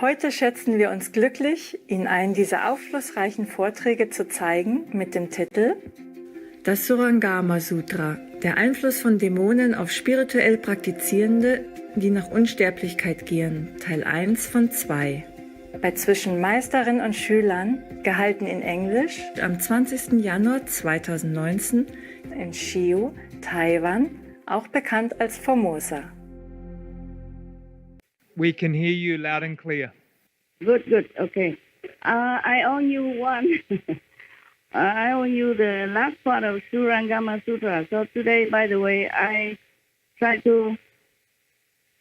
Heute schätzen wir uns glücklich, Ihnen einen dieser aufschlussreichen Vorträge zu zeigen mit dem Titel Das Surangama Sutra, der Einfluss von Dämonen auf spirituell Praktizierende, die nach Unsterblichkeit gehen, Teil 1 von 2. Bei zwischen Meisterin und Schülern, gehalten in Englisch, am 20. Januar 2019 in Shiu, Taiwan, auch bekannt als Formosa. We can hear you loud and clear. Good. Okay. I owe you one. I owe you the last part of Surangama Sutra. So today, by the way, I try to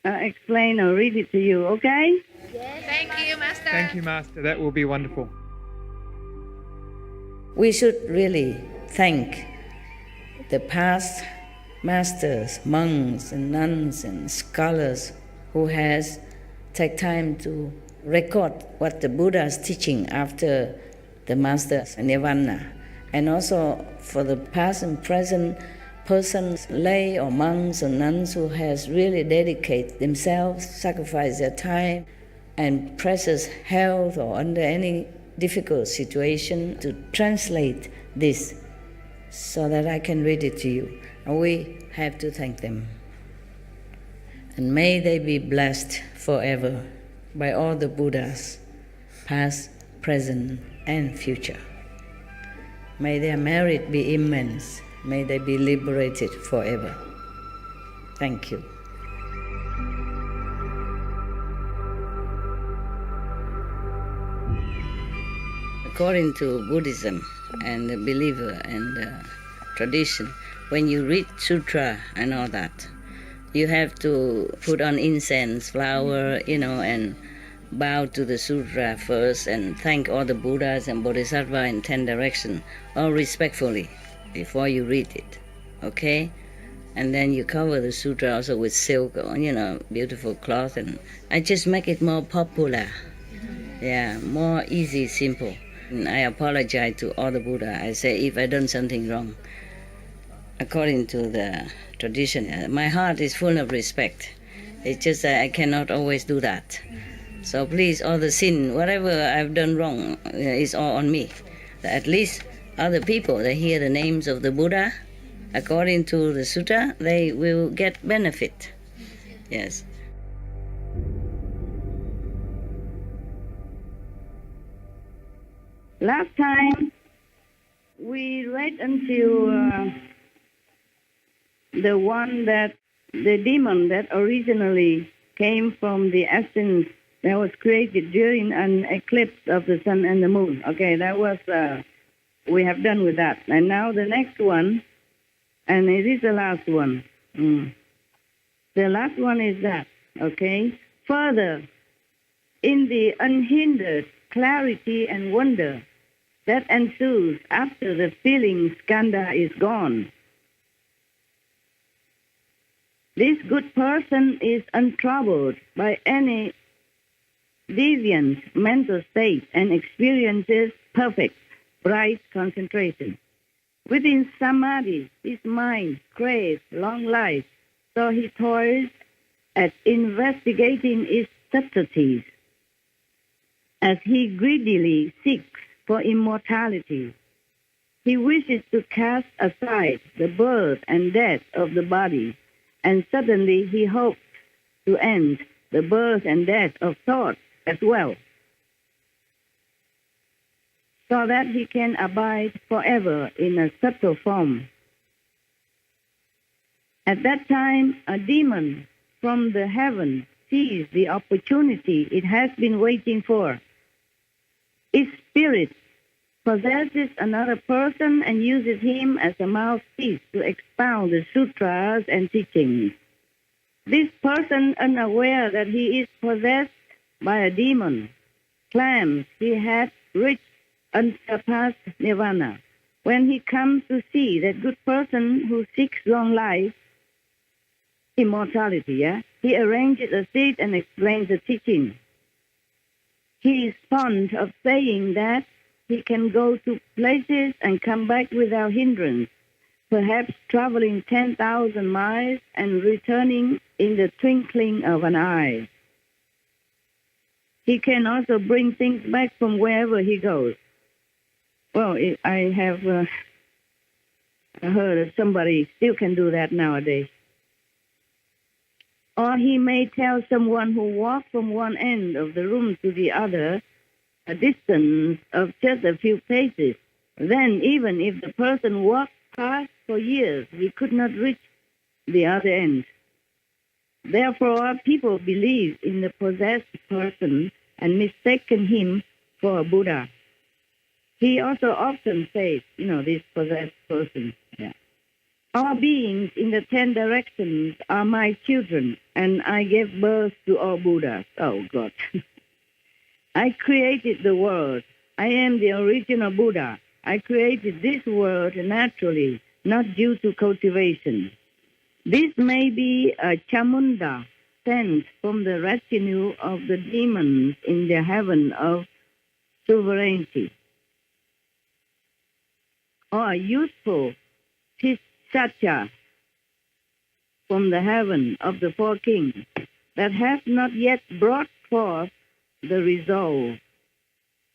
explain or read it to you, okay? Yes. Thank you, Master. Thank you, Master. That will be wonderful. We should really thank the past masters, monks and nuns and scholars who has take time to record what the Buddha is teaching after the master's nirvana, and also for the past and present persons, lay or monks or nuns who has really dedicated themselves, sacrificed their time and precious health or under any difficult situation to translate this so that I can read it to you. And we have to thank them. And may they be blessed forever by all the Buddhas, past, present, and future. May their merit be immense. May they be liberated forever. Thank you. According to Buddhism and the believer and tradition, when you read sutra and all that, you have to put on incense, flower, and bow to the sutra first and thank all the Buddhas and Bodhisattva in 10 directions, all respectfully, before you read it, okay? And then you cover the sutra also with silk, beautiful cloth, and I just make it more popular. Yeah, more easy, simple. And I apologize to all the Buddha. I say if I done something wrong. According to the tradition, my heart is full of respect. It's just that I cannot always do that. So please, all the sin, whatever I've done wrong, is all on me. At least other people, they hear the names of the Buddha, according to the sutta, they will get benefit. Yes. Last time, we read until the demon that originally came from the essence that was created during an eclipse of the sun and the moon. Okay, that was, we have done with that. And now the next one, and it is the last one. The last one is that, okay? Further, in the unhindered clarity and wonder that ensues after the feeling skandha is gone, this good person is untroubled by any deviant mental state and experiences perfect, bright concentration. Within samadhi, his mind craves long life, so he toils at investigating its subtleties. As he greedily seeks for immortality, he wishes to cast aside the birth and death of the body, and suddenly he hopes to end the birth and death of thought as well, so that he can abide forever in a subtle form. At that time, a demon from the heaven sees the opportunity it has been waiting for. Its spirit possesses another person and uses him as a mouthpiece to expound the sutras and teachings. This person, unaware that he is possessed by a demon, claims he has reached unsurpassed nirvana. When he comes to see that good person who seeks long life, immortality, he arranges a seat and explains the teaching. He is fond of saying that he can go to places and come back without hindrance, perhaps traveling 10,000 miles and returning in the twinkling of an eye. He can also bring things back from wherever he goes. Well, I have heard that somebody still can do that nowadays. Or he may tell someone who walked from one end of the room to the other a distance of just a few paces. Then, even if the person walked past for years, he could not reach the other end. Therefore, people believe in the possessed person and mistaken him for a Buddha. He also often says, this possessed person. Yeah. All beings in the 10 directions are my children, and I gave birth to all Buddhas. Oh, God. I created the world. I am the original Buddha. I created this world naturally, not due to cultivation. This may be a Chamunda sent from the retinue of the demons in the heaven of sovereignty, or a useful Tishacha from the heaven of the 4 kings that has not yet brought forth the resolve.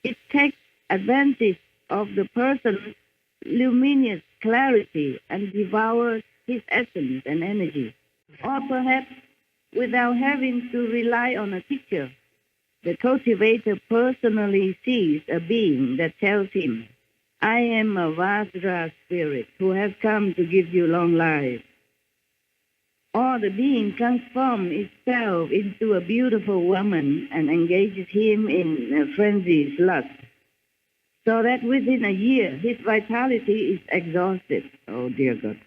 It takes advantage of the person's luminous clarity and devours his essence and energy. Or perhaps without having to rely on a teacher, the cultivator personally sees a being that tells him, I am a Vajra spirit who has come to give you long life. Or the being transforms itself into a beautiful woman and engages him in a frenzied lust, so that within a year his vitality is exhausted. Oh, dear God.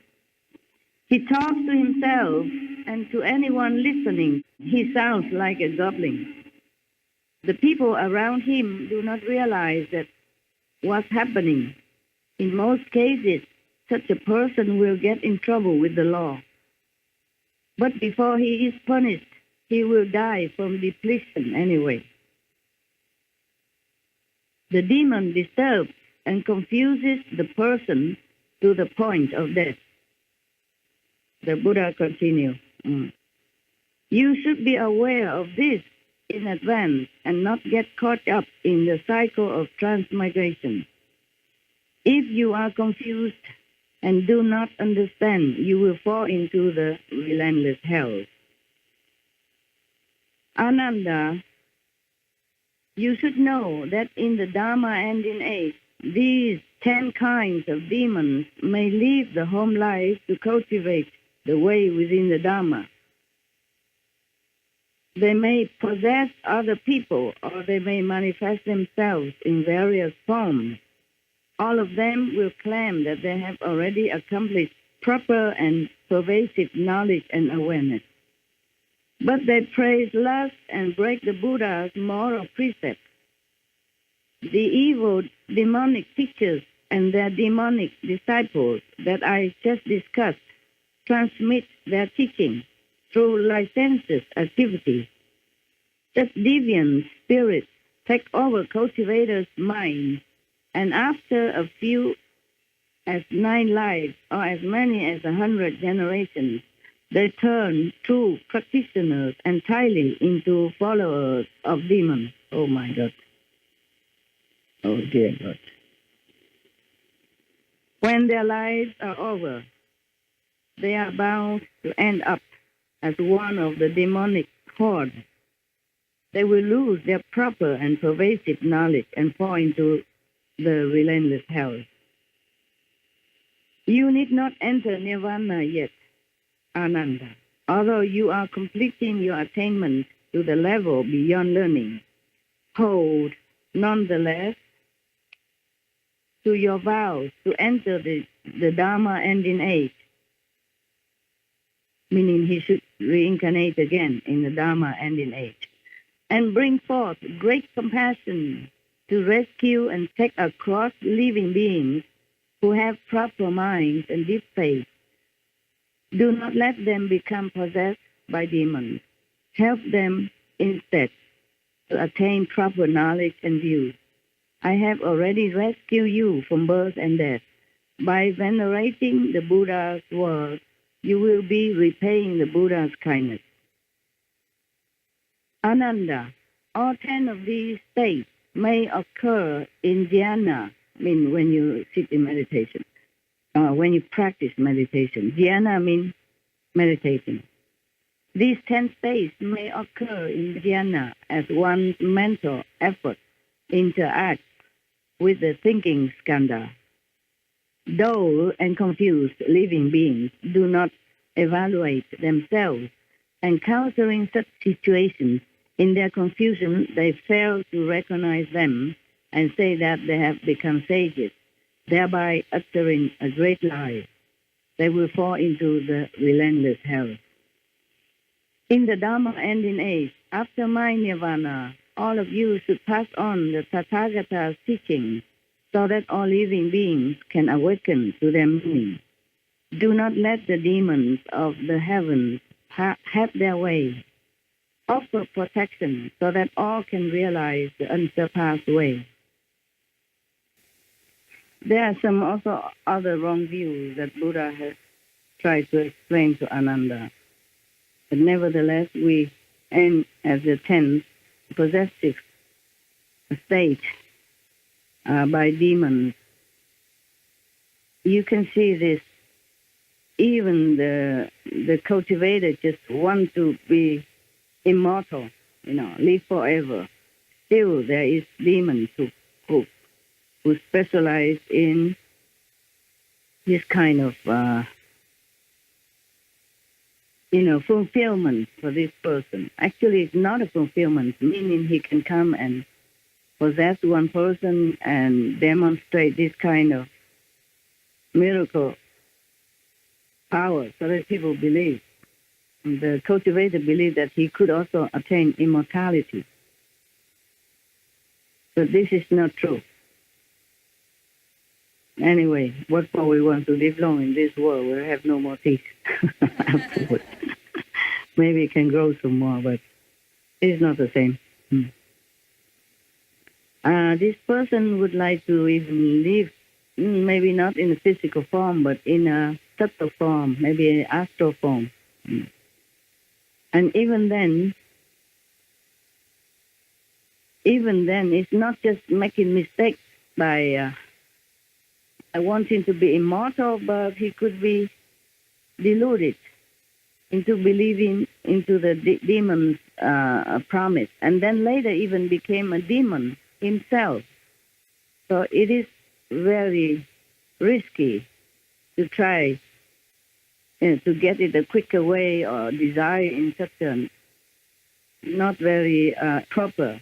He talks to himself, and to anyone listening, he sounds like a goblin. The people around him do not realize that what's happening. In most cases, such a person will get in trouble with the law. But before he is punished, he will die from depletion anyway. The demon disturbs and confuses the person to the point of death. The Buddha continues, You should be aware of this in advance and not get caught up in the cycle of transmigration. If you are confused and do not understand, you will fall into the relentless hell. Ananda, you should know that in the Dharma ending age, these 10 kinds of demons may leave the home life to cultivate the way within the Dharma. They may possess other people, or they may manifest themselves in various forms. All of them will claim that they have already accomplished proper and pervasive knowledge and awareness. But they praise lust and break the Buddha's moral precepts. The evil demonic teachers and their demonic disciples that I just discussed transmit their teaching through licentious activities. Such deviant spirits take over cultivators' minds, and after a few, as 9 lives, or as many as 100 generations, they turn true practitioners entirely into followers of demons. Oh, my God. Oh, dear God. When their lives are over, they are bound to end up as one of the demonic horde. They will lose their proper and pervasive knowledge and fall into the relentless hell. You need not enter nirvana yet, Ananda, although you are completing your attainment to the level beyond learning. Hold, nonetheless, to your vows to enter the Dharma ending age, meaning he should reincarnate again in the Dharma ending age, and bring forth great compassion to rescue and take across living beings who have proper minds and deep faith. Do not let them become possessed by demons. Help them instead to attain proper knowledge and views. I have already rescued you from birth and death. By venerating the Buddha's words, you will be repaying the Buddha's kindness. Ananda, all 10 of these states may occur in dhyana, I mean when you sit in meditation, when you practice meditation. Dhyana means meditating. These 10 states may occur in dhyana as one's mental effort interacts with the thinking skandha. Dull and confused living beings do not evaluate themselves, encountering such situations. In their confusion, they fail to recognize them and say that they have become sages, thereby uttering a great lie. They will fall into the relentless hell. In the Dharma ending age, after my nirvana, all of you should pass on the Tathagata's teaching so that all living beings can awaken to their meaning. Do not let the demons of the heavens have their way. Offer protection so that all can realize the unsurpassed way. There are some also other wrong views that Buddha has tried to explain to Ananda. But nevertheless, we end as the 10th possessive state by demons. You can see this. Even the cultivated just want to be immortal, live forever. Still, there is demons who specialize in this kind of fulfillment for this person. Actually, it's not a fulfillment, meaning he can come and possess one person and demonstrate this kind of miracle power so that people believe. The cultivator believed that he could also attain immortality. But this is not true. Anyway, what for we want to live long in this world? We'll have no more teeth afterwards. Maybe it can grow some more, but it's not the same. This person would like to even live, maybe not in a physical form, but in a subtle form, maybe an astral form. And even then, it's not just making mistakes by wanting to be immortal, but he could be deluded into believing into the demon's promise, and then later even became a demon himself. So it is very risky to try to get it a quicker way or desire in such a not very proper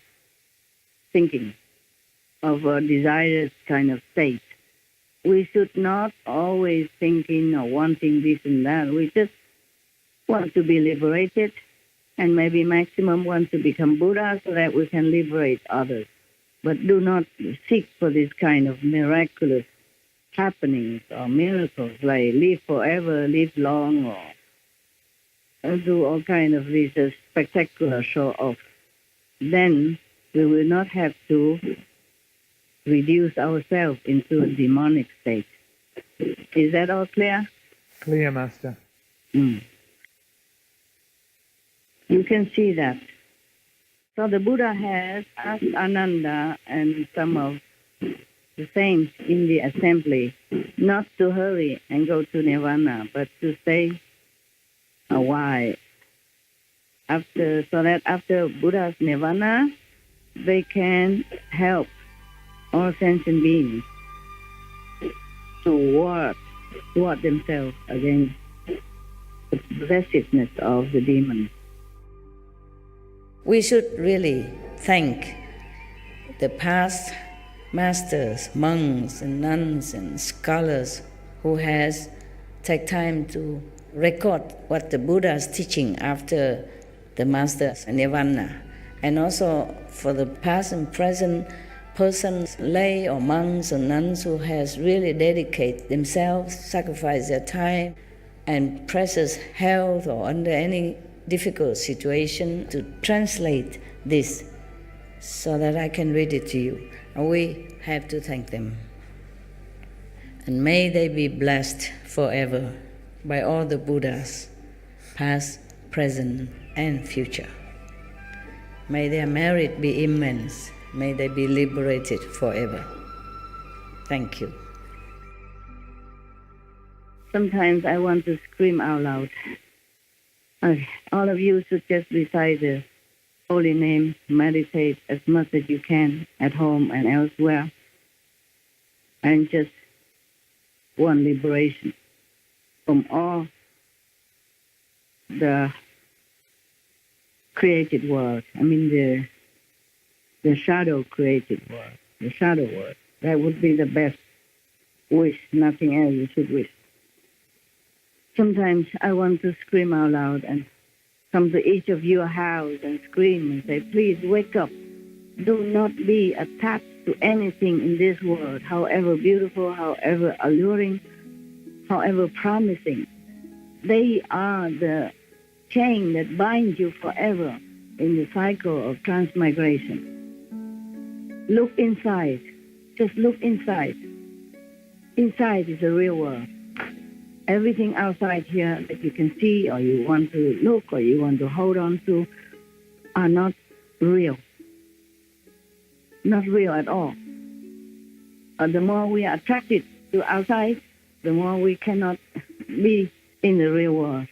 thinking of a desired kind of state. We should not always thinking or wanting this and that. We just want to be liberated, and maybe maximum want to become Buddha so that we can liberate others. But do not seek for this kind of miraculous happenings or miracles like live forever, live long, or do all kind of these spectacular show-off. Then we will not have to reduce ourselves into a demonic state. Is that all clear? Clear, Master. You can see that. So the Buddha has asked Ananda and some of the saints in the assembly not to hurry and go to Nirvana, but to stay a while. So that after Buddha's Nirvana, they can help all sentient beings to ward themselves against the possessiveness of the demons. We should really thank the past masters, monks and nuns and scholars who has taken time to record what the Buddha is teaching after the master's nirvana, and also for the past and present persons, lay or monks or nuns who has really dedicated themselves, sacrificed their time and precious health or under any difficult situation to translate this so that I can read it to you. And we have to thank them. And may they be blessed forever by all the Buddhas, past, present, and future. May their merit be immense. May they be liberated forever. Thank you. Sometimes I want to scream out loud. All of you should just recite the holy name, meditate as much as you can at home and elsewhere, and just want liberation from all the created world. I mean the shadow created world, the shadow world. That would be the best wish, nothing else you should wish. Sometimes I want to scream out loud and come to each of your house and scream and say, please wake up. Do not be attached to anything in this world, however beautiful, however alluring, however promising. They are the chain that binds you forever in the cycle of transmigration. Look inside. Just look inside. Inside is the real world. Everything outside here that you can see or you want to look or you want to hold on to are not real. Not real at all. The more we are attracted to outside, the more we cannot be in the real world.